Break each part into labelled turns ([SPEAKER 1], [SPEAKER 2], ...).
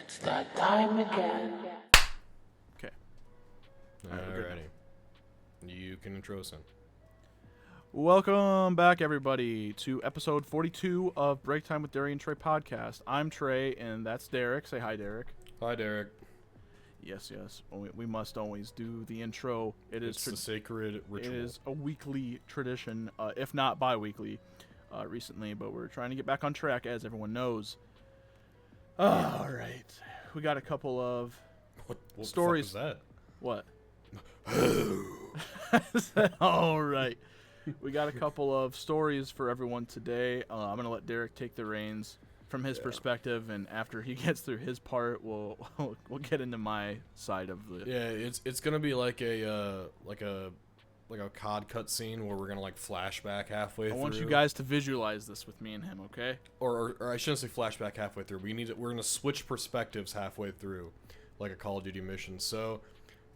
[SPEAKER 1] It's that time again.
[SPEAKER 2] Okay.
[SPEAKER 3] Alrighty. You can intro us in.
[SPEAKER 2] Welcome back, everybody, to episode 42 of Break Time with Derek and Trey podcast. I'm Trey, and that's Derek. Say hi, Derek.
[SPEAKER 3] Hi, Derek.
[SPEAKER 2] Yes. We must always do the intro.
[SPEAKER 3] It's a sacred ritual.
[SPEAKER 2] It is a weekly tradition, if not bi-weekly, recently, but we're trying to get back on track, as everyone knows. All right. We got a couple of
[SPEAKER 3] What
[SPEAKER 2] stories.
[SPEAKER 3] The fuck
[SPEAKER 2] What? All right. We got a couple of stories for everyone today. I'm going to let Derek take the reins from his perspective, and after he gets through his part, we'll get into my side of the...
[SPEAKER 3] Yeah, it's going to be like a COD cutscene where we're going to like flashback halfway through.
[SPEAKER 2] I want you guys to visualize this with me and him, okay?
[SPEAKER 3] Or I shouldn't say flashback halfway through. We're going to switch perspectives halfway through, like a Call of Duty mission. So,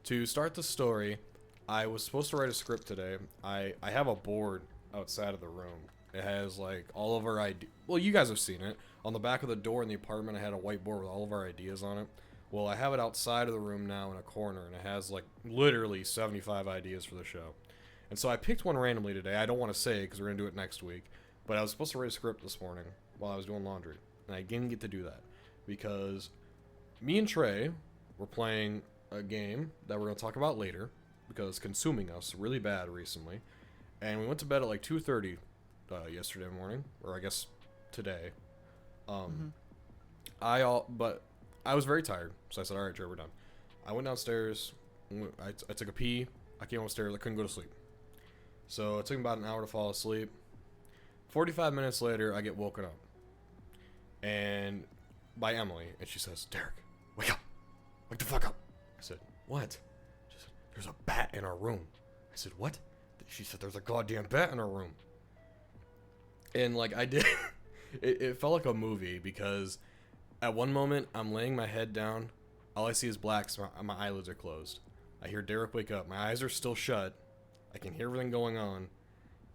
[SPEAKER 3] to start the story, I was supposed to write a script today. I have a board outside of the room. It has like all of our ideas. Well, you guys have seen it. On the back of the door in the apartment, I had a whiteboard with all of our ideas on it. Well, I have it outside of the room now in a corner, and it has like literally 75 ideas for the show. And so I picked one randomly today. I don't want to say it because we're going to do it next week. But I was supposed to write a script this morning while I was doing laundry. And I didn't get to do that because me and Trey were playing a game that we're going to talk about later because it's consuming us really bad recently. And we went to bed at like 2:30 yesterday morning, or I guess today. But I was very tired, so I said, all right, Trey, we're done. I went downstairs. I took a pee. I came upstairs. I couldn't go to sleep. So it took me about an hour to fall asleep. 45 minutes later, I get woken up. And by Emily. And she says, Derek, wake up. Wake the fuck up. I said, what? She said, there's a bat in our room. I said, what? She said, there's a goddamn bat in our room. And like I did, it felt like a movie because at one moment, I'm laying my head down. All I see is black, so my eyelids are closed. I hear Derek wake up. My eyes are still shut. I can hear everything going on. And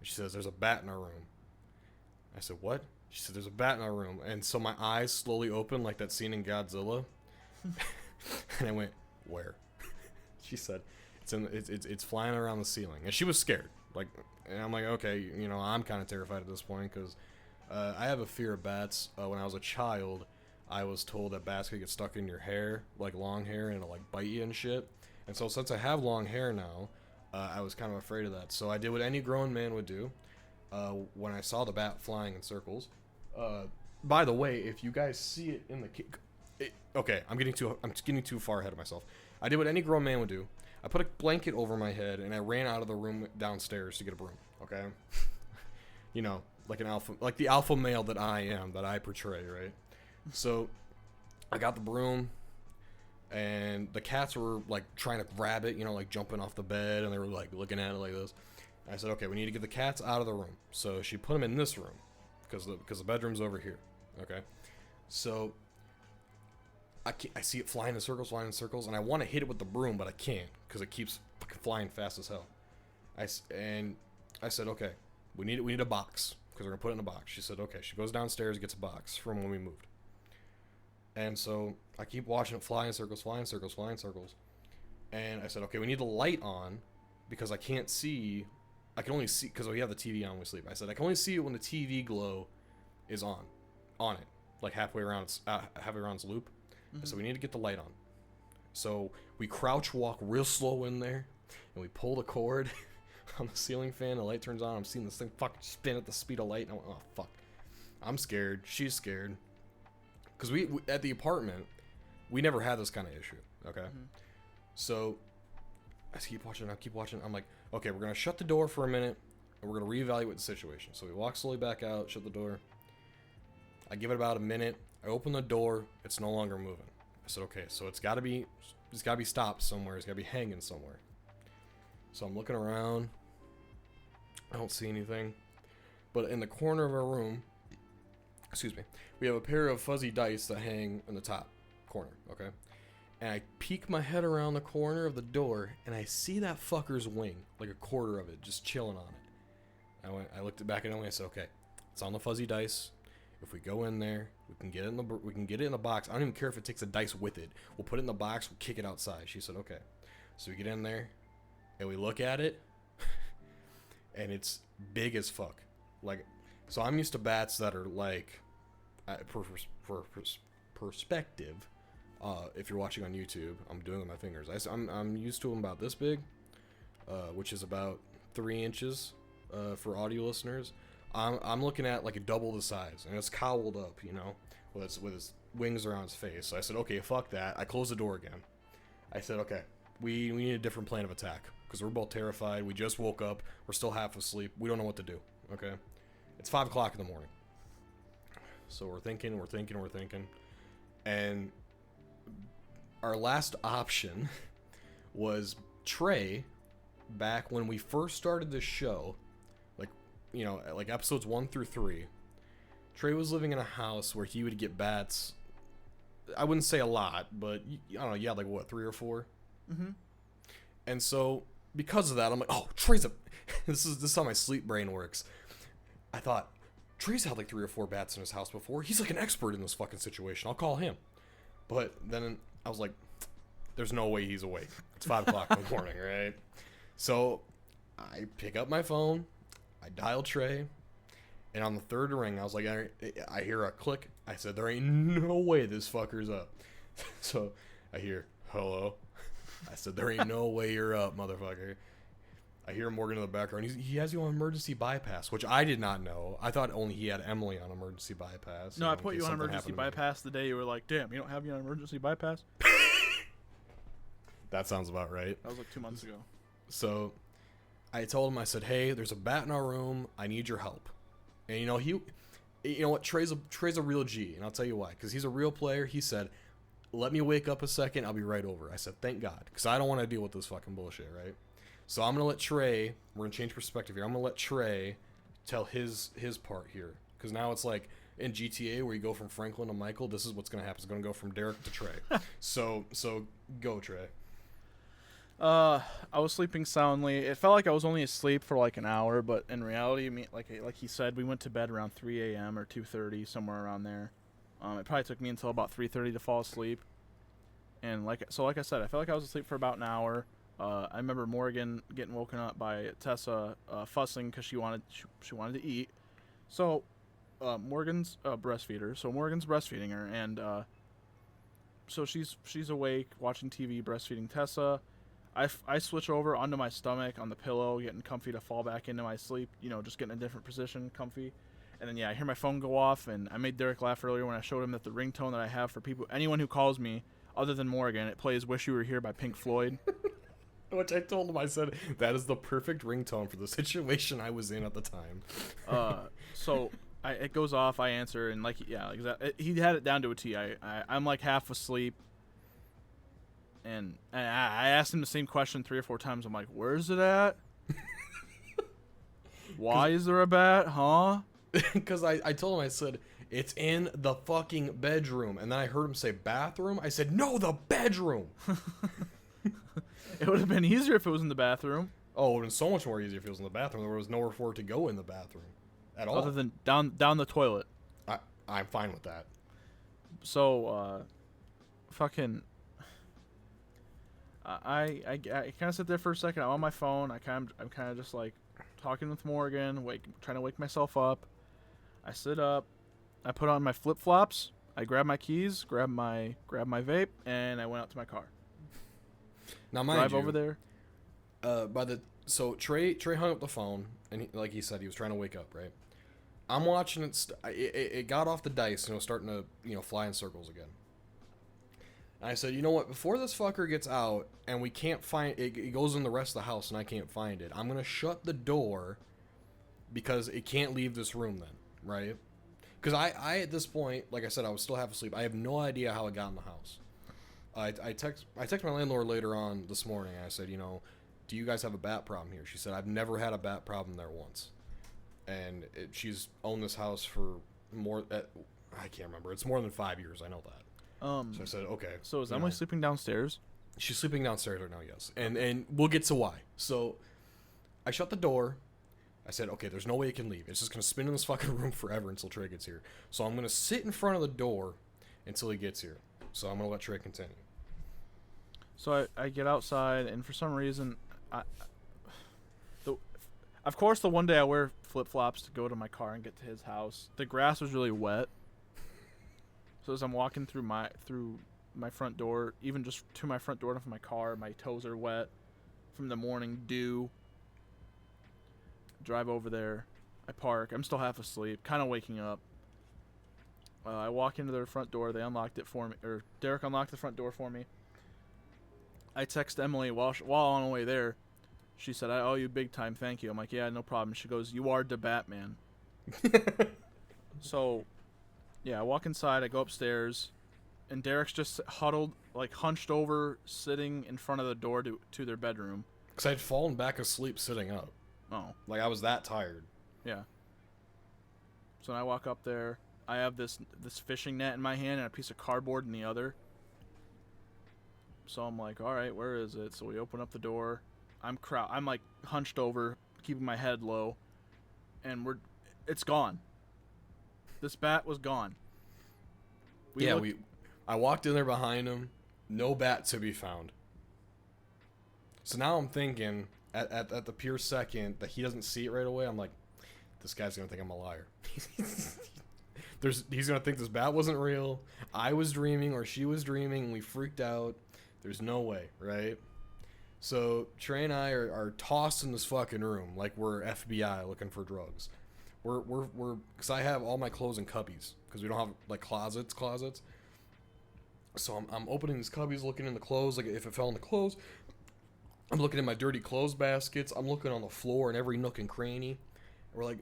[SPEAKER 3] she says, there's a bat in our room. I said, what? She said, there's a bat in our room. And so my eyes slowly open like that scene in Godzilla. And I went, where? She said, it's flying around the ceiling. And she was scared. Like, and I'm like, okay, you know, I'm kind of terrified at this point because I have a fear of bats. When I was a child, I was told that bats could get stuck in your hair, like long hair, and it'll like bite you and shit. And so since I have long hair now, I was kind of afraid of that. So I did what any grown man would do when I saw the bat flying in circles. By the way, if you guys see it in the... okay, I'm getting too far ahead of myself. I did what any grown man would do. I put a blanket over my head, and I ran out of the room downstairs to get a broom, okay? You know, like the alpha male that I am, that I portray, right? So I got the broom, and the cats were like trying to grab it, you know, like jumping off the bed, and they were like looking at it like this. And I said, okay, we need to get the cats out of the room. So she put them in this room because the bedroom's over here, okay? So I see it flying in circles, and I want to hit it with the broom, but I can't because it keeps fucking flying fast as hell. I said, okay, we need a box because we're gonna put it in a box. She said, okay. She goes downstairs, gets a box from when we moved. And so I keep watching it fly in circles. And I said, okay, we need the light on because I can't see. I can only see because we have the TV on when we sleep. I said, I can only see it when the TV glow is on it, like halfway around its loop. Mm-hmm. So we need to get the light on. So we crouch walk real slow in there, and we pull the cord on the ceiling fan. The light turns on. I'm seeing this thing fucking spin at the speed of light. And I went, oh, fuck. I'm scared. She's scared. Because we at the apartment, we never had this kind of issue, okay? Mm-hmm. So I keep watching. I'm like, okay, we're going to shut the door for a minute, and we're going to reevaluate the situation. So we walk slowly back out, shut the door. I give it about a minute. I open the door. It's no longer moving. I said, okay, so it's got to be stopped somewhere. It's got to be hanging somewhere. So I'm looking around. I don't see anything. But in the corner of our room, we have a pair of fuzzy dice that hang in the top corner, okay? And I peek my head around the corner of the door, and I see that fucker's wing, like a quarter of it, just chilling on it. I looked back at Emily and I said, okay, it's on the fuzzy dice. If we go in there, we can get it in the box. I don't even care if it takes a dice with it. We'll put it in the box. We'll kick it outside. She said, okay. So we get in there, and we look at it, and it's big as fuck. Like, so I'm used to bats that are like, for perspective, if you're watching on YouTube, I'm doing it with my fingers. I'm used to them about this big, which is about 3 inches for audio listeners. I'm looking at like a double the size, and it's cowled up, you know, with its wings around its face. So I said, okay, fuck that. I closed the door again. I said, okay, we need a different plan of attack because we're both terrified. We just woke up. We're still half asleep. We don't know what to do. Okay, it's 5 o'clock in the morning. So we're thinking, and our last option was Trey. Back when we first started this show, like episodes 1 through 3, Trey was living in a house where he would get bats. I wouldn't say a lot, but I don't know. Yeah, like what, 3 or 4?
[SPEAKER 2] Mm-hmm.
[SPEAKER 3] And so because of that, I'm like, oh, Trey's a. This is how my sleep brain works. I thought Trey's had like 3 or 4 bats in his house before. He's like an expert in this fucking situation. I'll call him. But then I was like, there's no way he's awake. It's 5 o'clock in the morning, right? So I pick up my phone. I dial Trey, and on the 3rd ring, I was like, I hear a click. I said, there ain't no way this fucker's up. So I hear, hello. I said, there ain't no way you're up, motherfucker. I hear Morgan in the background. He has you on emergency bypass, which I did not know. I thought only he had Emily on emergency bypass.
[SPEAKER 2] No, I put you on emergency bypass the day you were like, damn, you don't have me on emergency bypass?
[SPEAKER 3] That sounds about right.
[SPEAKER 2] That was like 2 months ago.
[SPEAKER 3] So I told him, I said, hey, there's a bat in our room. I need your help. And, you know what? Trey's a real G, and I'll tell you why. Because he's a real player. He said, let me wake up a second. I'll be right over. I said, thank God. Because I don't want to deal with this fucking bullshit, right? So I'm going to let Trey, we're going to change perspective here. I'm going to let Trey tell his part here. Because now it's like in GTA where you go from Franklin to Michael, this is what's going to happen. It's going to go from Derek to Trey. So go, Trey.
[SPEAKER 2] I was sleeping soundly. It felt like I was only asleep for like an hour, but in reality, like he said, we went to bed around 3 a.m. or 2:30, somewhere around there. It probably took me until about 3:30 to fall asleep. And like I said, I felt like I was asleep for about an hour. I remember Morgan getting woken up by Tessa fussing because she wanted to eat. So Morgan's a breastfeeder, so Morgan's breastfeeding her, and so she's awake watching TV, breastfeeding Tessa. I switch over onto my stomach on the pillow, getting comfy to fall back into my sleep, just getting a different position, comfy. And then, I hear my phone go off, and I made Derek laugh earlier when I showed him that the ringtone that I have for anyone who calls me, other than Morgan, it plays Wish You Were Here by Pink Floyd.
[SPEAKER 3] Which I told him, I said, that is the perfect ringtone for the situation I was in at the time.
[SPEAKER 2] So it goes off, I answer, and he had it down to a T. I'm like half asleep. And I asked him the same question 3 or 4 times. I'm like, where's it at? Why is there a bat? Huh?
[SPEAKER 3] Because I told him, I said, it's in the fucking bedroom. And then I heard him say bathroom. I said, no, the bedroom.
[SPEAKER 2] It would have been easier if it was in the bathroom.
[SPEAKER 3] Oh, it would have been so much more easier if it was in the bathroom. There was nowhere for it to go in the bathroom at all.
[SPEAKER 2] Other than down the toilet.
[SPEAKER 3] I'm fine with that.
[SPEAKER 2] So, fucking... I kind of sit there for a second. I'm on my phone. I'm kind of just like talking with Morgan, trying to wake myself up. I sit up. I put on my flip flops. I grab my keys, grab my vape, and I went out to my car.
[SPEAKER 3] Now, mind
[SPEAKER 2] drive
[SPEAKER 3] you,
[SPEAKER 2] over there.
[SPEAKER 3] So Trey hung up the phone, and like he said, he was trying to wake up. Right. I'm watching it. It got off the dice, starting to fly in circles again. And I said, you know what? Before this fucker gets out and we can't find it, it goes in the rest of the house and I can't find it. I'm gonna shut the door because it can't leave this room then, right? Because I at this point, like I said, I was still half asleep. I have no idea how it got in the house. I text my landlord later on this morning. And I said, do you guys have a bat problem here? She said, I've never had a bat problem there once, and she's owned this house for I can't remember. It's more than 5 years. I know that. So I said, okay.
[SPEAKER 2] So is Emily sleeping downstairs?
[SPEAKER 3] She's sleeping downstairs right now, yes. And we'll get to why. So I shut the door, I said, okay, there's no way it can leave. It's just going to spin in this fucking room forever until Trey gets here. So I'm going to sit in front of the door until he gets here. So I'm going to let Trey continue.
[SPEAKER 2] So I get outside, and for some reason, of course, the one day I wear flip-flops to go to my car and get to his house, the grass was really wet. So as I'm walking through my front door, even just to my front door from my car, my toes are wet from the morning dew. Drive over there. I park. I'm still half asleep, kind of waking up. I walk into their front door. They unlocked it for me, or Derek unlocked the front door for me. I text Emily while on the way there. She said, "I owe you big time, thank you." I'm like, "Yeah, no problem." She goes, "You are the Batman." So, yeah, I walk inside. I go upstairs, and Derek's just huddled, like hunched over, sitting in front of the door to their bedroom.
[SPEAKER 3] Because I'd fallen back asleep sitting up.
[SPEAKER 2] Oh.
[SPEAKER 3] Like, I was that tired.
[SPEAKER 2] Yeah. So I walk up there. I have this fishing net in my hand and a piece of cardboard in the other. So I'm like, all right, where is it? So we open up the door. I'm like hunched over, keeping my head low, and it's gone. This bat was gone.
[SPEAKER 3] I walked in there behind him. No bat to be found. So now I'm thinking, at the pure second that he doesn't see it right away, I'm like, this guy's gonna think I'm a liar. He's gonna think this bat wasn't real. I was dreaming, or she was dreaming, and we freaked out. There's no way, right? So Trey and I are tossed in this fucking room like we're FBI looking for drugs. We're because I have all my clothes in cubbies because we don't have like closets. So I'm opening these cubbies, looking in the clothes, like if it fell in the clothes. I'm looking in my dirty clothes baskets. I'm looking on the floor in every nook and cranny. We're like,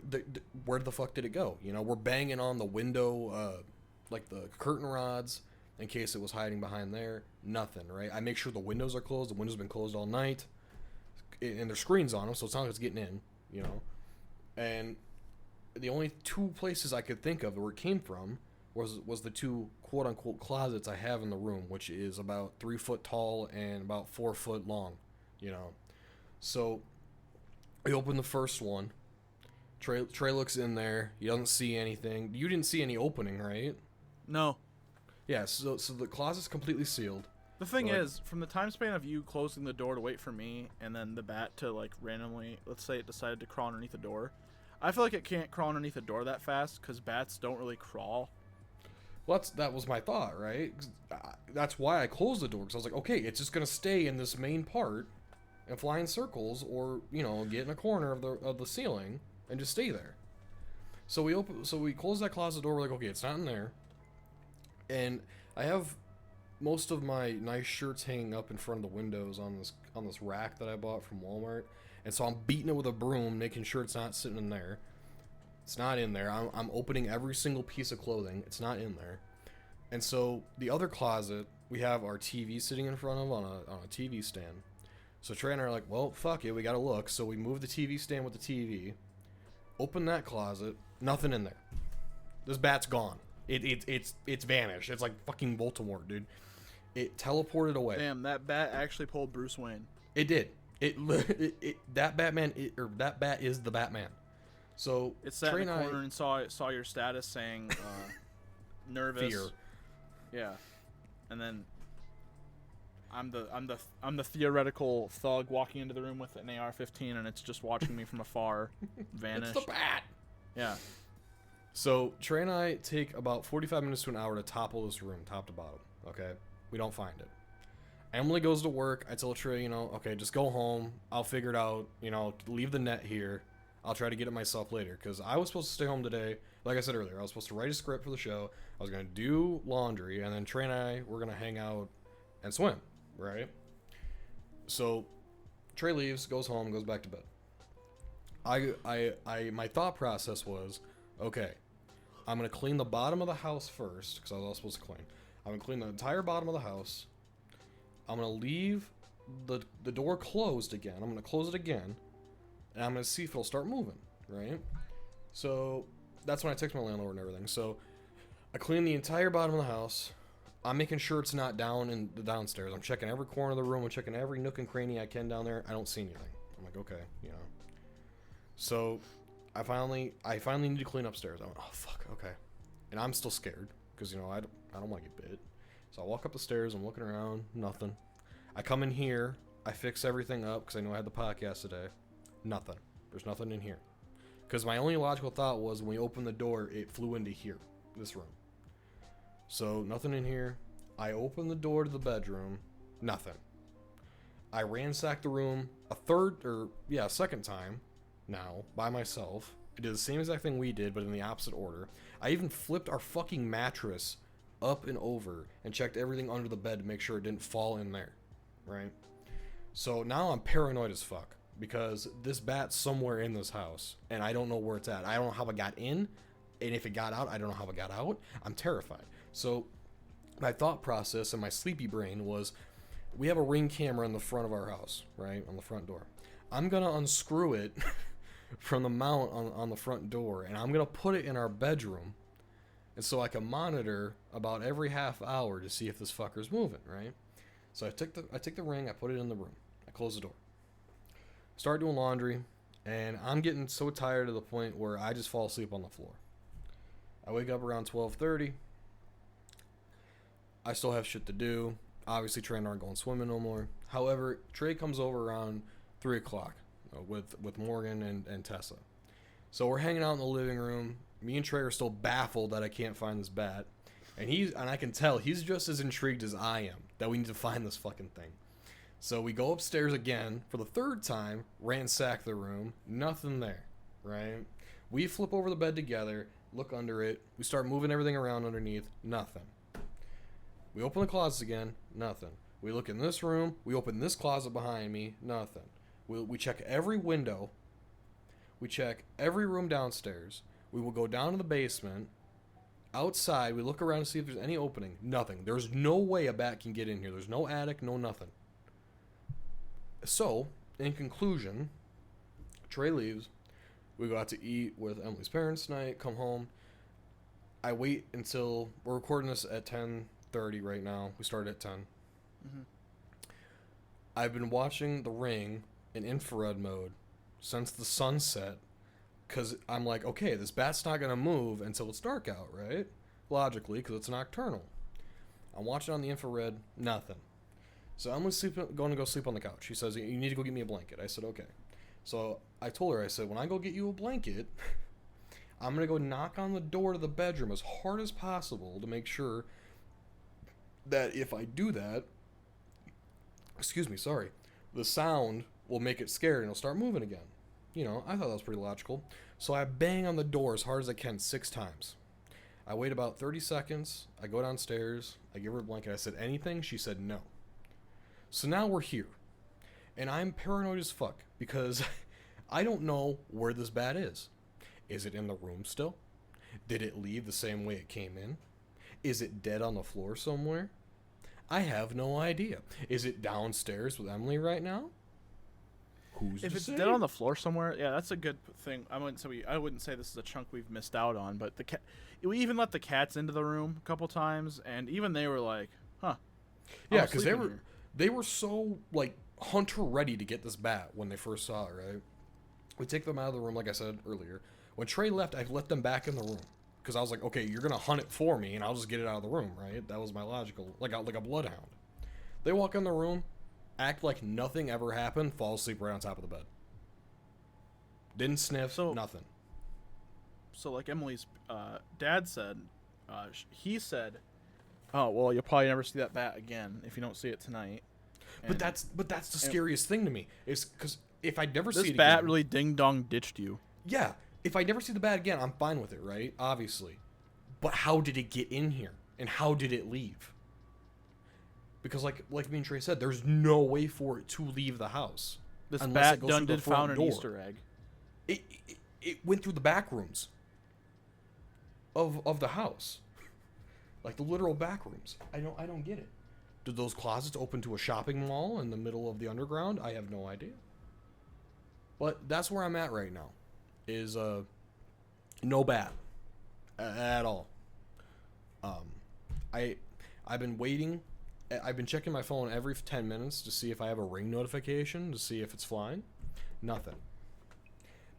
[SPEAKER 3] where the fuck did it go? You know, we're banging on the window, like the curtain rods, in case it was hiding behind there. Nothing, right? I make sure the windows are closed. The windows have been closed all night. And there's screens on them, so it's not like it's getting in, you know. And the only two places I could think of where it came from was the two quote-unquote closets I have in the room, which is about 3 foot tall and about 4 foot long, you know. So I open the first one. Trey looks in there. He doesn't see anything. You didn't see any opening, right?
[SPEAKER 2] No.
[SPEAKER 3] Yeah, so the closet's completely sealed.
[SPEAKER 2] The thing is, from the time span of you closing the door to wait for me, and then the bat to like randomly, let's say it decided to crawl underneath the door, I feel like it can't crawl underneath the door that fast because bats don't really crawl.
[SPEAKER 3] Well, that was my thought, right? That's why I closed the door, because I was like, okay, it's just gonna stay in this main part and fly in circles, or you know, get in a corner of the ceiling and just stay there. So we close that closet door. We're like, okay, it's not in there. And I have most of my nice shirts hanging up in front of the windows on this rack that I bought from Walmart. And so I'm beating it with a broom, making sure it's not sitting in there. It's not in there. I'm opening every single piece of clothing. It's not in there. And so the other closet, we have our TV sitting in front of on a TV stand. So Trey and I are like, well, fuck it, we gotta look. So we move the TV stand with the TV, open that closet, nothing in there. This bat's gone. It's vanished. It's like fucking Voldemort, dude. It teleported away.
[SPEAKER 2] Damn, that bat actually pulled Bruce Wayne.
[SPEAKER 3] It did. That bat is the Batman. So
[SPEAKER 2] it sat in the corner and saw your status saying nervous.
[SPEAKER 3] Fear.
[SPEAKER 2] Yeah. And then I'm the theoretical thug walking into the room with an AR-15 and it's just watching me from afar vanish.
[SPEAKER 3] It's the bat.
[SPEAKER 2] Yeah.
[SPEAKER 3] So Trey and I take about 45 minutes to an hour to topple this room, top to bottom. Okay, we don't find it. Emily goes to work. I tell Trey, okay, just go home. I'll figure it out. Leave the net here. I'll try to get it myself later because I was supposed to stay home today. Like I said earlier, I was supposed to write a script for the show. I was gonna do laundry, and then Trey and I were gonna hang out and swim. Right. So Trey leaves, goes home, goes back to bed. My thought process was, okay, I'm going to clean the bottom of the house first, because I was all supposed to clean. I'm going to clean the entire bottom of the house. I'm going to leave the door closed again. I'm going to close it again, and I'm going to see if it'll start moving, right? So that's when I text my landlord and everything. So I clean the entire bottom of the house. I'm making sure it's not down in the downstairs. I'm checking every corner of the room. I'm checking every nook and cranny I can down there. I don't see anything. I'm like, okay, So I finally need to clean upstairs. I went, oh fuck, okay, and I'm still scared because I don't want to get bit. So I walk up the stairs. I'm looking around, nothing. I come in here. I fix everything up because I know I had the podcast today. Nothing. There's nothing in here. Because my only logical thought was when we opened the door, it flew into here, this room. So nothing in here. I opened the door to the bedroom. Nothing. I ransacked the room a second time now by myself. I did the same exact thing we did, but in the opposite order. I even flipped our fucking mattress up and over and checked everything under the bed to make sure it didn't fall in there, right? So now I'm paranoid as fuck because this bat's somewhere in this house and I don't know where it's at. I don't know how it got in, and if it got out, I don't know how it got out. I'm terrified. So my thought process and my sleepy brain was, we have a Ring camera in the front of our house, right, on the front door. I'm gonna unscrew it from the mount on the front door, and I'm gonna put it in our bedroom, and so I can monitor about every half hour to see if this fucker's moving, right? So I take the ring, I put it in the room, I close the door, start doing laundry, and I'm getting so tired to the point where I just fall asleep on the floor. I wake up around 12:30. I still have shit to do. Obviously, Trey and I aren't going swimming no more. However, Trey comes over around 3 o'clock with Morgan and Tessa. So we're hanging out in the living room. Me and Trey are still baffled that I can't find this bat. And I can tell he's just as intrigued as I am that we need to find this fucking thing. So we go upstairs again for the third time, ransack the room, nothing there, right? We flip over the bed together, look under it, we start moving everything around underneath, nothing. We open the closet again, nothing. We look in this room, we open this closet behind me, nothing. We check every window, we check every room downstairs, we will go down to the basement, outside, we look around to see if there's any opening, nothing. There's no way a bat can get in here, there's no attic, no nothing. So, in conclusion, Trey leaves, we go out to eat with Emily's parents tonight, come home. I wait until, we're recording this at 10:30 right now. We started at 10. Mm-hmm. I've been watching The Ring in infrared mode since the sunset because I'm like, okay, this bat's not going to move until it's dark out, right? Logically, because it's nocturnal. I'm watching on the infrared, nothing. So I'm going to go sleep on the couch. She says, you need to go get me a blanket. I said, okay. So I told her, I said, when I go get you a blanket, I'm going to go knock on the door to the bedroom as hard as possible to make sure that if I do that, the sound will make it scared and it'll start moving again. I thought that was pretty logical. So I bang on the door as hard as I can 6 times. I wait about 30 seconds. I go downstairs. I give her a blanket. I said, anything? She said, no. So now we're here. And I'm paranoid as fuck because I don't know where this bat is. Is it in the room still? Did it leave the same way it came in? Is it dead on the floor somewhere? I have no idea. Is it downstairs with Emily right now?
[SPEAKER 2] If it's dead on the floor somewhere, yeah, that's a good thing. I wouldn't say this is a chunk we've missed out on, but we even let the cats into the room a couple times, and even they were like, "Huh."
[SPEAKER 3] Yeah, because they were so like hunter ready to get this bat when they first saw it. Right? We take them out of the room, like I said earlier. When Trey left, I let them back in the room because I was like, "Okay, you're gonna hunt it for me, and I'll just get it out of the room." Right? That was my logical, like a bloodhound. They walk in the room, act like nothing ever happened, fall asleep right on top of the bed. Didn't sniff, nothing.
[SPEAKER 2] So like Emily's dad said, he said, "Oh, well, you'll probably never see that bat again if you don't see it tonight."
[SPEAKER 3] But that's the scariest thing to me is because if I never see it again,
[SPEAKER 2] this bat really ding dong ditched you.
[SPEAKER 3] Yeah, if I never see the bat again, I'm fine with it, right? Obviously, but how did it get in here and how did it leave? Because like me and Trey said, there's no way for it to leave the house.
[SPEAKER 2] This bat done did found an Easter egg.
[SPEAKER 3] It went through the back rooms of the house, like the literal back rooms. I don't get it. Did those closets open to a shopping mall in the middle of the underground? I have no idea. But that's where I'm at right now. Is no bat at all. I've been waiting. I've been checking my phone every 10 minutes to see if I have a Ring notification to see if it's flying. Nothing.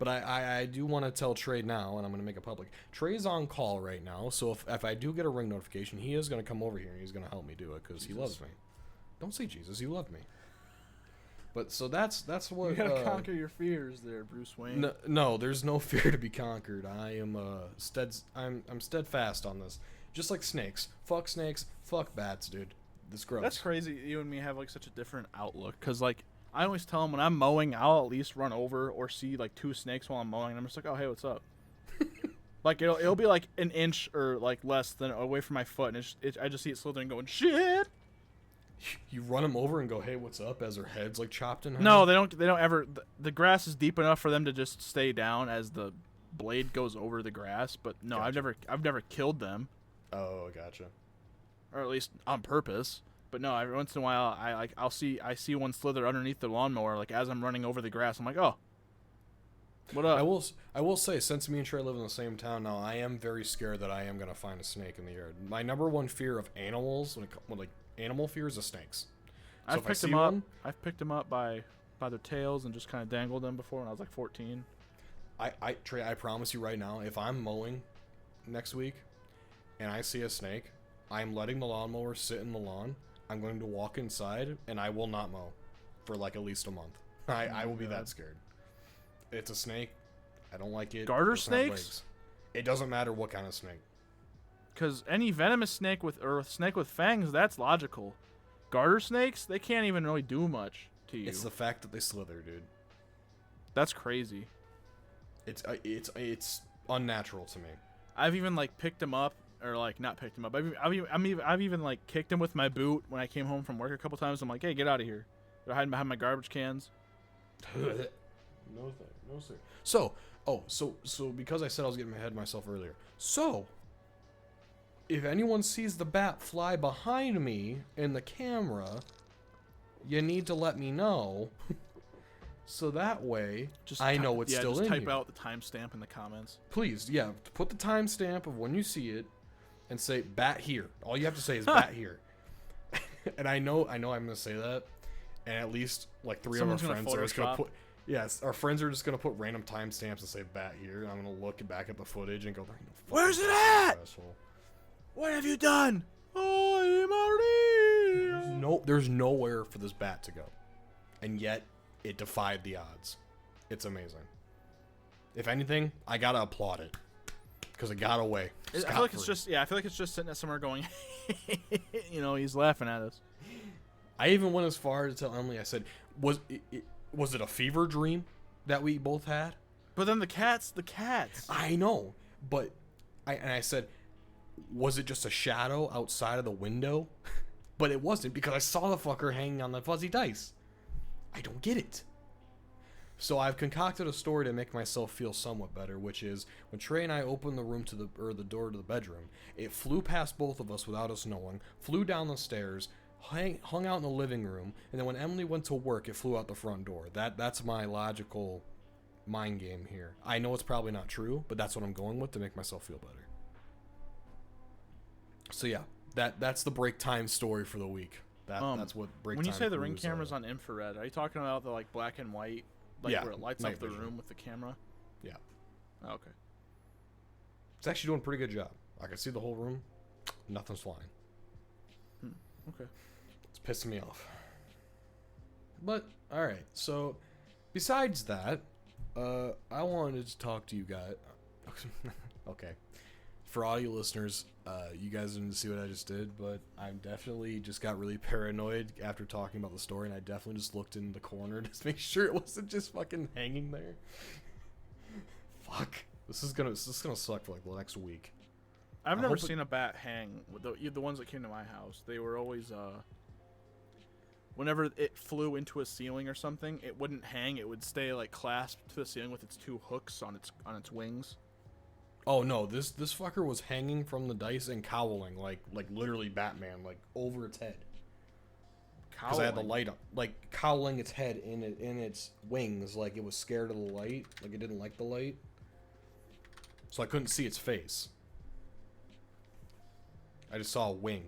[SPEAKER 3] But I do want to tell Trey now, and I'm going to make it public. Trey's on call right now, so if I do get a ring notification, he is going to come over here and he's going to help me do it because he loves me. Don't say Jesus, you love me. But so that's what
[SPEAKER 2] You gotta conquer your fears, there, Bruce Wayne.
[SPEAKER 3] No, there's no fear to be conquered. I am I'm steadfast on this. Just like snakes, fuck bats, dude. This gross.
[SPEAKER 2] That's crazy. You and me have like such a different outlook. Cause like I always tell them when I'm mowing, I'll at least run over or see like 2 snakes while I'm mowing, and I'm just like, oh hey, what's up? Like it'll be like an inch or like less than away from my foot, and I just see it slithering, going shit.
[SPEAKER 3] You run them over and go, hey, what's up? As their heads like chopped in half?
[SPEAKER 2] No, they don't ever. The grass is deep enough for them to just stay down as the blade goes over the grass. But no,
[SPEAKER 3] Gotcha.
[SPEAKER 2] I've never killed them,
[SPEAKER 3] Oh, gotcha.
[SPEAKER 2] or at least on purpose. But no, every once in a while I see one slither underneath the lawnmower, like as I'm running over the grass. I'm like, oh, what up?
[SPEAKER 3] I will say, since me and Trey live in the same town now, I am very scared that I am gonna find a snake in the yard. My number one fear of animals, like animal fears, is snakes. So
[SPEAKER 2] I've picked them up. I've picked them up by their tails and just kind of dangled them before when I was like 14.
[SPEAKER 3] Trey, I promise you right now, if I'm mowing next week and I see a snake, I'm letting the lawnmower sit in the lawn. I'm going to walk inside and I will not mow for like at least a month. I will be that scared. It's a snake. I don't like it.
[SPEAKER 2] Garter
[SPEAKER 3] It's not
[SPEAKER 2] snakes?
[SPEAKER 3] legs. It doesn't matter what kind of snake.
[SPEAKER 2] Because any venomous snake or a snake with fangs, that's logical. Garter snakes, they can't even really do much to you.
[SPEAKER 3] It's the fact that they slither, dude.
[SPEAKER 2] That's crazy.
[SPEAKER 3] It's unnatural to me.
[SPEAKER 2] I've even like picked them up, or like not picked them up. I've even like kicked them with my boot when I came home from work a couple times. I'm like, hey, get out of here. They're hiding behind my garbage cans.
[SPEAKER 3] No sir. So because I said I was getting ahead of myself earlier. So, if anyone sees the bat fly behind me in the camera, you need to let me know. So that way, I know it's still in
[SPEAKER 2] just type
[SPEAKER 3] here.
[SPEAKER 2] out the timestamp in the comments.
[SPEAKER 3] Please, yeah, put the timestamp of when you see it, and say bat here. All you have to say is bat here. And I know I'm gonna say that, and at least like 3
[SPEAKER 2] Someone's
[SPEAKER 3] of our
[SPEAKER 2] gonna
[SPEAKER 3] friends are just gonna
[SPEAKER 2] Photoshop.
[SPEAKER 3] put. Yes, our friends are just gonna put random timestamps and say bat here. And I'm gonna look back at the footage and go, "There ain't no fucking
[SPEAKER 2] Where's it
[SPEAKER 3] bat,
[SPEAKER 2] at?
[SPEAKER 3] asshole."
[SPEAKER 2] What have you done? I'm already.
[SPEAKER 3] There's nowhere for this bat to go, and yet it defied the odds. It's amazing. If anything, I gotta applaud it because it got away.
[SPEAKER 2] I feel like it's just I feel like it's just sitting there somewhere going, he's laughing at us.
[SPEAKER 3] I even went as far to tell Emily. I said, "Was it a fever dream that we both had?"
[SPEAKER 2] But then the cats.
[SPEAKER 3] I know, but I said, "Was it just a shadow outside of the window?" But it wasn't, because I saw the fucker hanging on the fuzzy dice. I don't get it. So I've concocted a story to make myself feel somewhat better, which is when Trey and I opened the room the door to the bedroom, it flew past both of us without us knowing, flew down the stairs, hung out in the living room, and then when Emily went to work, it flew out the front door. That's my logical mind game here. I know it's probably not true, but that's what I'm going with to make myself feel better. So yeah, that's the break time story for the week. That's what break time.
[SPEAKER 2] When you say the Ring camera's on infrared, are you talking about the like black and white, like
[SPEAKER 3] Yeah,
[SPEAKER 2] where it lights
[SPEAKER 3] night
[SPEAKER 2] up the
[SPEAKER 3] vision.
[SPEAKER 2] room with the camera?
[SPEAKER 3] Yeah.
[SPEAKER 2] Oh, okay.
[SPEAKER 3] It's actually doing a pretty good job. I can see the whole room. Nothing's flying.
[SPEAKER 2] Okay.
[SPEAKER 3] It's pissing me off. But, alright. So, besides that, I wanted to talk to you guys. Okay. For audio listeners, you guys didn't see what I just did, but I definitely just got really paranoid after talking about the story, and I definitely just looked in the corner to make sure it wasn't just fucking hanging there. Fuck. This is gonna suck for like the next week.
[SPEAKER 2] I've never seen a bat hang. The ones that came to my house, they were always whenever it flew into a ceiling or something, it wouldn't hang. It would stay like clasped to the ceiling with its 2 hooks on its wings.
[SPEAKER 3] Oh no, this fucker was hanging from the dice and cowling like literally Batman, like over its head. Because I had the light up, like cowling its head in its wings, like it was scared of the light, like it didn't like the light. So I couldn't see its face. I just saw a wing.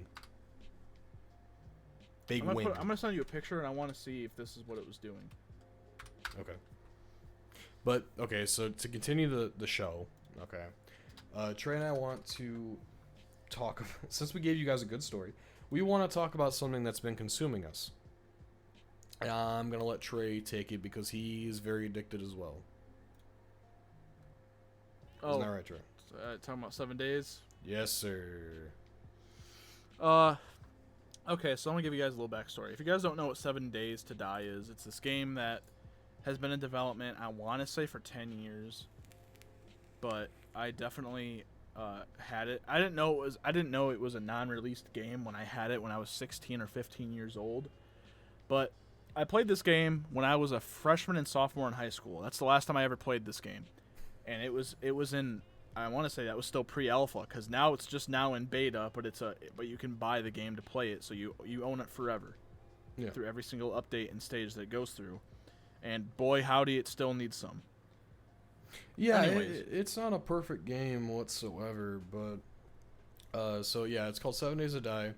[SPEAKER 3] Big
[SPEAKER 2] I'm
[SPEAKER 3] wing.
[SPEAKER 2] gonna send you a picture, and I want to see if this is what it was doing.
[SPEAKER 3] Okay. But okay, so to continue the show, okay, Trey and I want to talk since we gave you guys a good story. We want to talk about something that's been consuming us. I'm gonna let Trey take it because he's very addicted as well. Isn't that right, Trey?
[SPEAKER 2] Talking about 7 days.
[SPEAKER 3] Yes, sir.
[SPEAKER 2] Okay, so I'm gonna give you guys a little backstory. If you guys don't know what 7 Days to Die is, it's this game that has been in development, I want to say, for 10 years. But I definitely had it. I didn't know it was a non-released game when I had it when I was 16 or 15 years old. But I played this game when I was a freshman and sophomore in high school. That's the last time I ever played this game. And it was in, I want to say that was still pre-alpha, because now it's just now in beta, but you can buy the game to play it, so you own it forever.
[SPEAKER 3] Yeah.
[SPEAKER 2] Through every single update and stage that it goes through. And boy, howdy, it still needs some.
[SPEAKER 3] Yeah, it's not a perfect game whatsoever, but so yeah, it's called 7 Days to Die.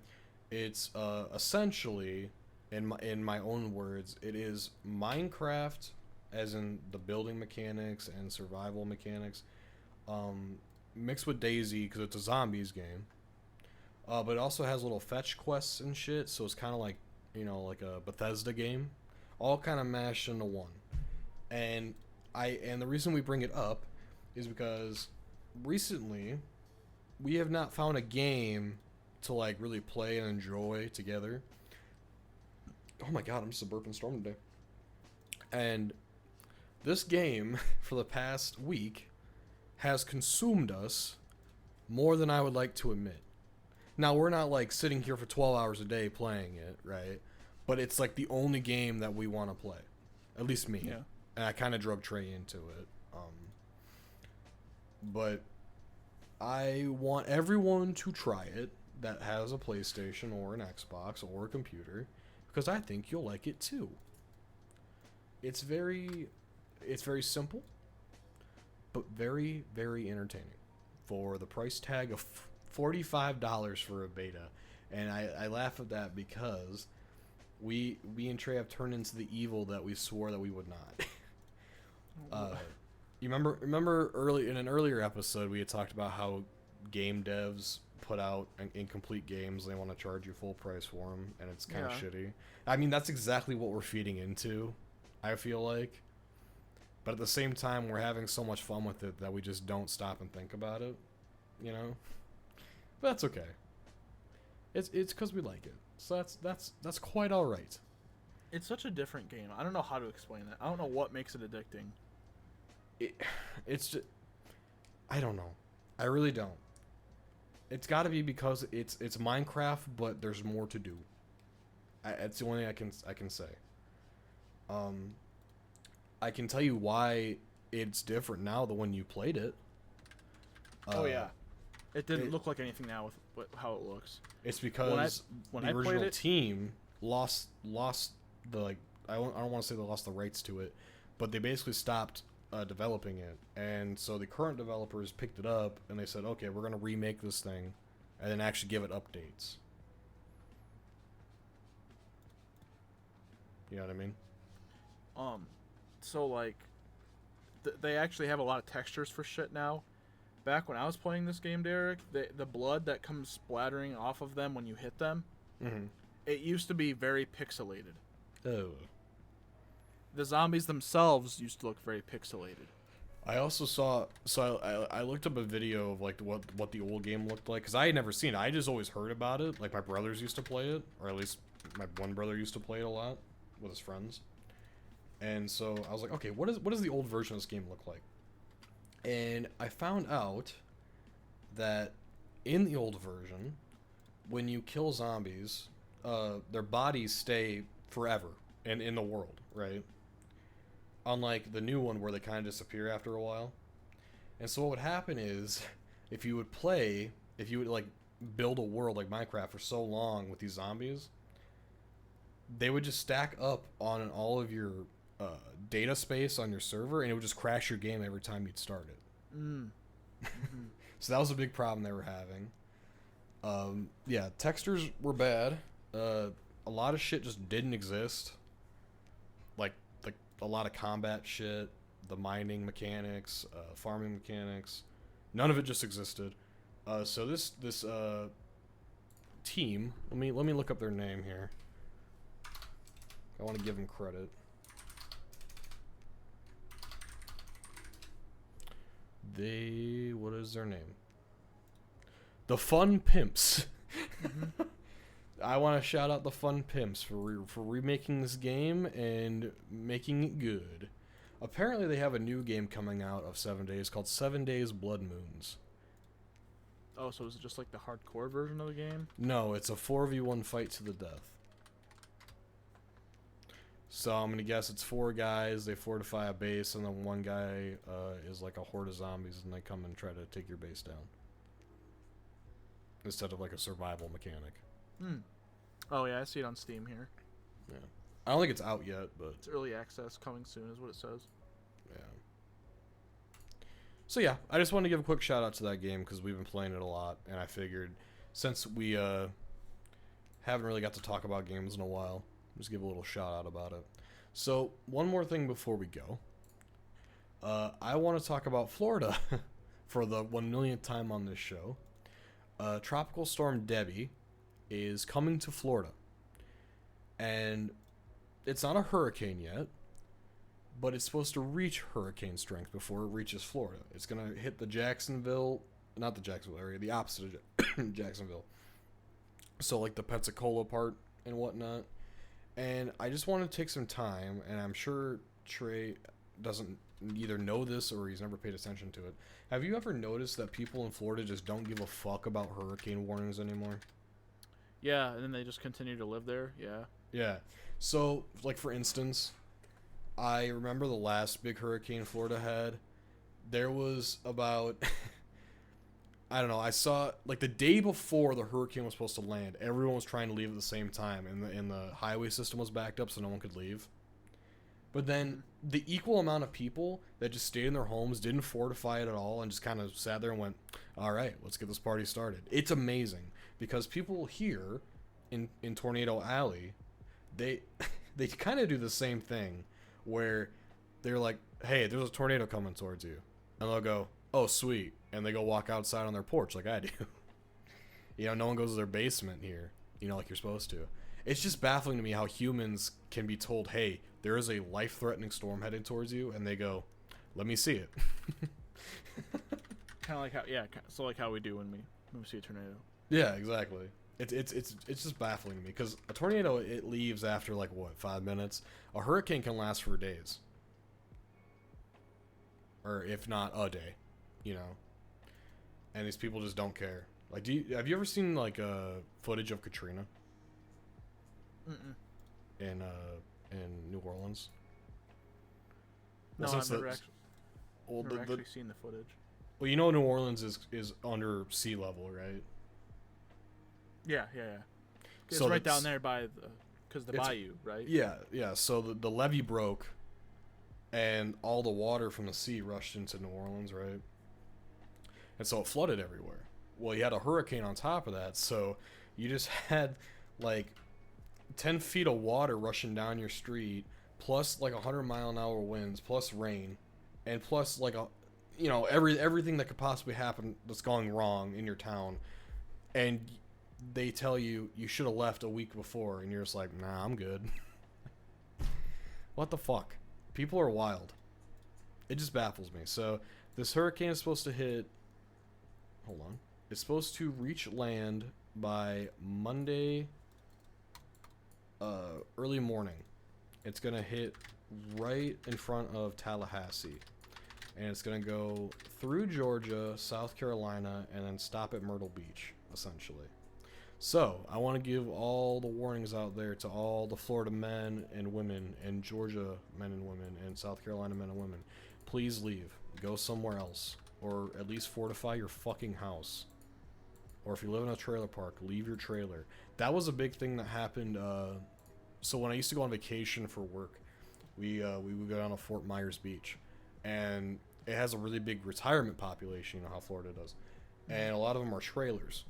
[SPEAKER 3] It's essentially, in my own words, it is Minecraft, as in the building mechanics and survival mechanics, mixed with DayZ because it's a zombies game. But it also has little fetch quests and shit, so it's kind of like, like a Bethesda game, all kind of mashed into one. And the reason we bring it up is because recently we have not found a game to like really play and enjoy together. Oh my god, I'm just a burping storm today. And this game for the past week has consumed us more than I would like to admit. Now, we're not like sitting here for 12 hours a day playing it, right? But it's like the only game that we want to play. At least me.
[SPEAKER 2] Yeah.
[SPEAKER 3] And I kind of drug Trey into it. But I want everyone to try it that has a PlayStation or an Xbox or a computer, because I think you'll like it too. It's very simple, but very, very entertaining for the price tag of $45 for a beta. And I laugh at that because we and Trey have turned into the evil that we swore that we would not. You remember in an earlier episode we had talked about how game devs put out incomplete games, they want to charge you full price for them, and it's kind of shitty. I mean, that's exactly what we're feeding into, I feel like. But at the same time, we're having so much fun with it that we just don't stop and think about it, But that's okay. It's because we like it, so that's quite all right.
[SPEAKER 2] It's such a different game. I don't know how to explain it. I don't know what makes it addicting.
[SPEAKER 3] It's just, I don't know. I really don't. It's got to be because it's Minecraft, but there's more to do. It's the only thing I can say. I can tell you why it's different now than when you played it.
[SPEAKER 2] Oh yeah, it didn't look like anything now with how it looks.
[SPEAKER 3] It's because
[SPEAKER 2] when
[SPEAKER 3] the
[SPEAKER 2] I
[SPEAKER 3] original
[SPEAKER 2] played it,
[SPEAKER 3] team lost the I don't want to say they lost the rights to it, but they basically stopped developing it, and so the current developers picked it up and they said, okay, we're gonna remake this thing, and then actually give it updates. You know what I mean?
[SPEAKER 2] So like, they actually have a lot of textures for shit now. Back when I was playing this game, Derek, the blood that comes splattering off of them when you hit them, it used to be very pixelated.
[SPEAKER 3] Oh.
[SPEAKER 2] The zombies themselves used to look very pixelated.
[SPEAKER 3] I also saw, I looked up a video of like what the old game looked like, because I had never seen it. I just always heard about it. Like my brothers used to play it, or at least my one brother used to play it a lot with his friends. And so I was like, okay, what does the old version of this game look like? And I found out that in the old version, when you kill zombies, their bodies stay forever in the world, right? Unlike the new one where they kind of disappear after a while. And so what would happen is, if you would like build a world like Minecraft for so long with these zombies, they would just stack up on all of your data space on your server, and it would just crash your game every time you'd start it. So that was a big problem they were having. Yeah, textures were bad. A lot of shit just didn't exist. Like a lot of combat shit. the mining mechanics, farming mechanics. None of it just existed. So this team, let me look up their name here. I want to give them credit. What is their name? The Fun Pimps. Mm-hmm. I want to shout out the Fun Pimps for remaking this game and making it good. Apparently they have a new game coming out of 7 days called 7 Days Blood Moons.
[SPEAKER 2] Oh, so is it just like the hardcore version of the game?
[SPEAKER 3] No, it's a 4v1 fight to the death. So I'm going to guess it's 4 guys, they fortify a base, and then one guy is like a horde of zombies, and they come and try to take your base down. Instead of like a survival mechanic.
[SPEAKER 2] Hmm. Oh, yeah, I see it on Steam here.
[SPEAKER 3] Yeah. I don't think it's out yet, but...
[SPEAKER 2] It's early access, coming soon is what it says.
[SPEAKER 3] Yeah. So yeah, I just wanted to give a quick shout out to that game because we've been playing it a lot, and I figured since we haven't really got to talk about games in a while, just give a little shout out about it. So one more thing before we go. I want to talk about Florida for the 1 millionth time on this show. Tropical Storm Debbie is coming to Florida, and it's not a hurricane yet, but it's supposed to reach hurricane strength before it reaches Florida. It's going to hit the not the Jacksonville area, the opposite of Jacksonville. So like the Pensacola part and whatnot. And I just want to take some time, and I'm sure Trey doesn't either know this or he's never paid attention to it. Have you ever noticed that people in Florida just don't give a fuck about hurricane warnings anymore?
[SPEAKER 2] Yeah, and then they just continue to live there, yeah.
[SPEAKER 3] Yeah. So, like, for instance, I remember the last big hurricane Florida had. There was about... I don't know, I saw, like, the day before the hurricane was supposed to land, everyone was trying to leave at the same time, and the highway system was backed up so no one could leave. But then the equal amount of people that just stayed in their homes, didn't fortify it at all, and just kind of sat there and went, all right, let's get this party started. It's amazing, because people here in Tornado Alley, they kind of do the same thing, where they're like, hey, there's a tornado coming towards you. And they'll go, oh, sweet. And they go walk outside on their porch like I do. You know, no one goes to their basement here, you know, like you're supposed to. It's just baffling to me how humans can be told, hey, there is a life-threatening storm headed towards you, and they go, let me see it.
[SPEAKER 2] Kind of like how, yeah, so like how we do when we see a tornado.
[SPEAKER 3] Yeah, exactly. It's just baffling to me, because a tornado, it leaves after, like, what, 5 minutes? A hurricane can last for days. Or if not, a day, you know? And these people just don't care. Like, have you ever seen, like, footage of Katrina?
[SPEAKER 2] Mm-mm.
[SPEAKER 3] In New Orleans?
[SPEAKER 2] No,
[SPEAKER 3] Well,
[SPEAKER 2] I've never actually seen the footage.
[SPEAKER 3] Well, you know New Orleans is under sea level, right?
[SPEAKER 2] Yeah. It's
[SPEAKER 3] So
[SPEAKER 2] right down there by the bayou, right?
[SPEAKER 3] Yeah. So the levee broke, and all the water from the sea rushed into New Orleans, right? And so it flooded everywhere. Well, you had a hurricane on top of that, so you just had like 10 feet of water rushing down your street, plus like 100-mile-an-hour winds, plus rain, and plus like everything that could possibly happen that's going wrong in your town. And they tell you should have left a week before, and you're just like, nah, I'm good. What the fuck? People are wild. It just baffles me. So this hurricane is supposed to hit... Hold on. It's supposed to reach land by Monday early morning. It's going to hit right in front of Tallahassee. And it's going to go through Georgia, South Carolina, and then stop at Myrtle Beach, essentially. So, I want to give all the warnings out there to all the Florida men and women, and Georgia men and women, and South Carolina men and women. Please leave. Go somewhere else. Or at least fortify your fucking house. Or if you live in a trailer park, leave your trailer. That was a big thing that happened. So when I used to go on vacation for work, we would go down to Fort Myers Beach. And it has a really big retirement population, you know how Florida does. And a lot of them are trailers.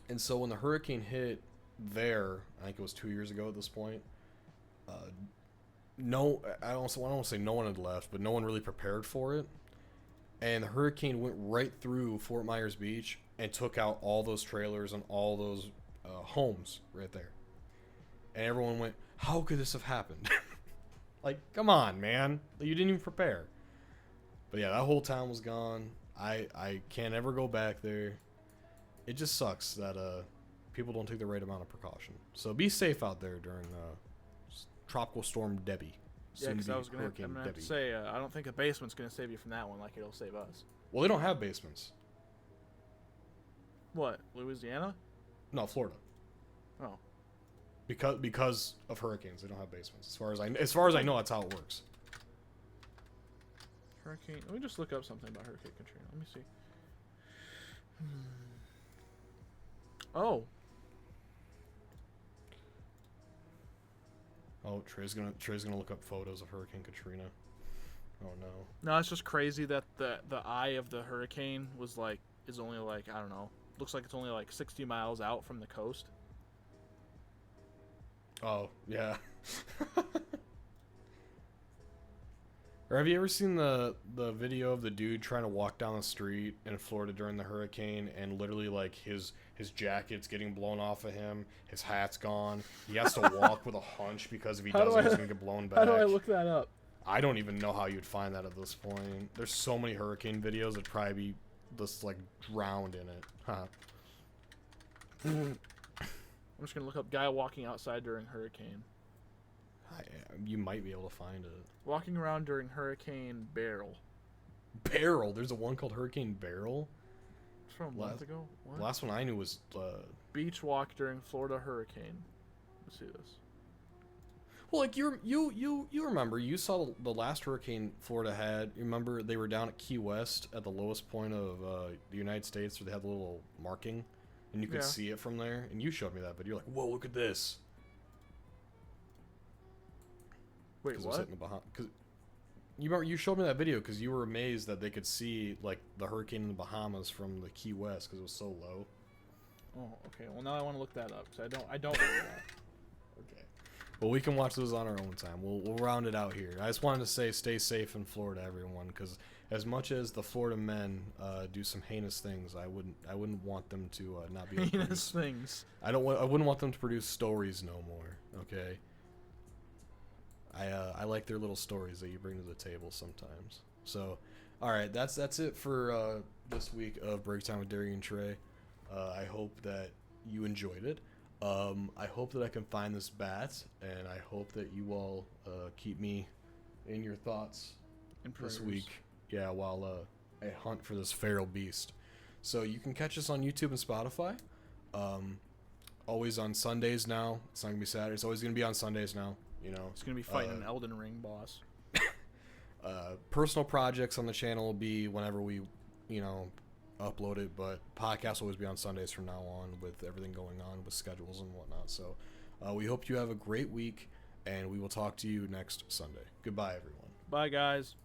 [SPEAKER 3] And so when the hurricane hit there, I think it was 2 years ago at this point, no, I don't want to say no one had left, but no one really prepared for it. And the hurricane went right through Fort Myers Beach and took out all those trailers and all those homes right there. And everyone went, how could this have happened? Like, come on, man. You didn't even prepare. But yeah, that whole town was gone. I can't ever go back there. It just sucks that people don't take the right amount of precaution. So be safe out there during Tropical Storm Debbie.
[SPEAKER 2] Yeah, because I'm gonna have to say, I don't think a basement's gonna save you from that one like it'll save us.
[SPEAKER 3] Well, they don't have basements.
[SPEAKER 2] What? Louisiana?
[SPEAKER 3] No, Florida.
[SPEAKER 2] Oh.
[SPEAKER 3] Because of hurricanes, they don't have basements. As far as I know, that's how it works.
[SPEAKER 2] Hurricane. Let me just look up something about Hurricane Katrina. Let me see. Oh.
[SPEAKER 3] Oh, Trey's gonna look up photos of Hurricane Katrina. Oh no.
[SPEAKER 2] No, it's just crazy that the eye of the hurricane is only like, I don't know. Looks like it's only like 60 miles out from the coast.
[SPEAKER 3] Oh, yeah. Or have you ever seen the video of the dude trying to walk down the street in Florida during the hurricane, and literally like his jacket's getting blown off of him, his hat's gone, he has to walk with a hunch because if he doesn't, he's gonna get blown back.
[SPEAKER 2] How do I look that up?
[SPEAKER 3] I don't even know how you'd find that at this point. There's so many hurricane videos that'd probably be just like drowned in it. Huh.
[SPEAKER 2] I'm just gonna look up guy walking outside during hurricane.
[SPEAKER 3] You might be able to find it.
[SPEAKER 2] Walking around during Hurricane Beryl.
[SPEAKER 3] Beryl? There's a one called Hurricane Beryl?
[SPEAKER 2] It's from a month ago? What?
[SPEAKER 3] The last one I knew was...
[SPEAKER 2] Beach walk during Florida hurricane. Let's see this.
[SPEAKER 3] Well, like, you remember, you saw the last hurricane Florida had. You remember they were down at Key West at the lowest point of the United States where they had the little marking? And you could see it from there. And you showed me that, but you're like, whoa, look at this.
[SPEAKER 2] Wait, what?
[SPEAKER 3] Cause you remember you showed me that video because you were amazed that they could see like the hurricane in the Bahamas from the Key West because it was so low.
[SPEAKER 2] Oh, okay. Well, now I want to look that up because I don't know that.
[SPEAKER 3] Okay. Well, we can watch those on our own time. We'll round it out here. I just wanted to say, stay safe in Florida, everyone, because as much as the Florida men do some heinous things, I wouldn't want them to not be able to
[SPEAKER 2] heinous things.
[SPEAKER 3] I wouldn't want them to produce stories no more. Okay. I like their little stories that you bring to the table sometimes. So, all right, that's it for this week of Break Time with Derry and Trey. I hope that you enjoyed it. I hope that I can find this bat, and I hope that you all keep me in your thoughts this week. Yeah, while I hunt for this feral beast. So you can catch us on YouTube and Spotify. Always on Sundays now. It's not gonna be Saturday. It's always gonna be on Sundays now. You know,
[SPEAKER 2] it's gonna be fighting an Elden Ring boss.
[SPEAKER 3] Personal projects on the channel will be whenever we, upload it, but podcasts will always be on Sundays from now on with everything going on with schedules and whatnot. So we hope you have a great week, and we will talk to you next Sunday. Goodbye, everyone.
[SPEAKER 2] Bye, guys.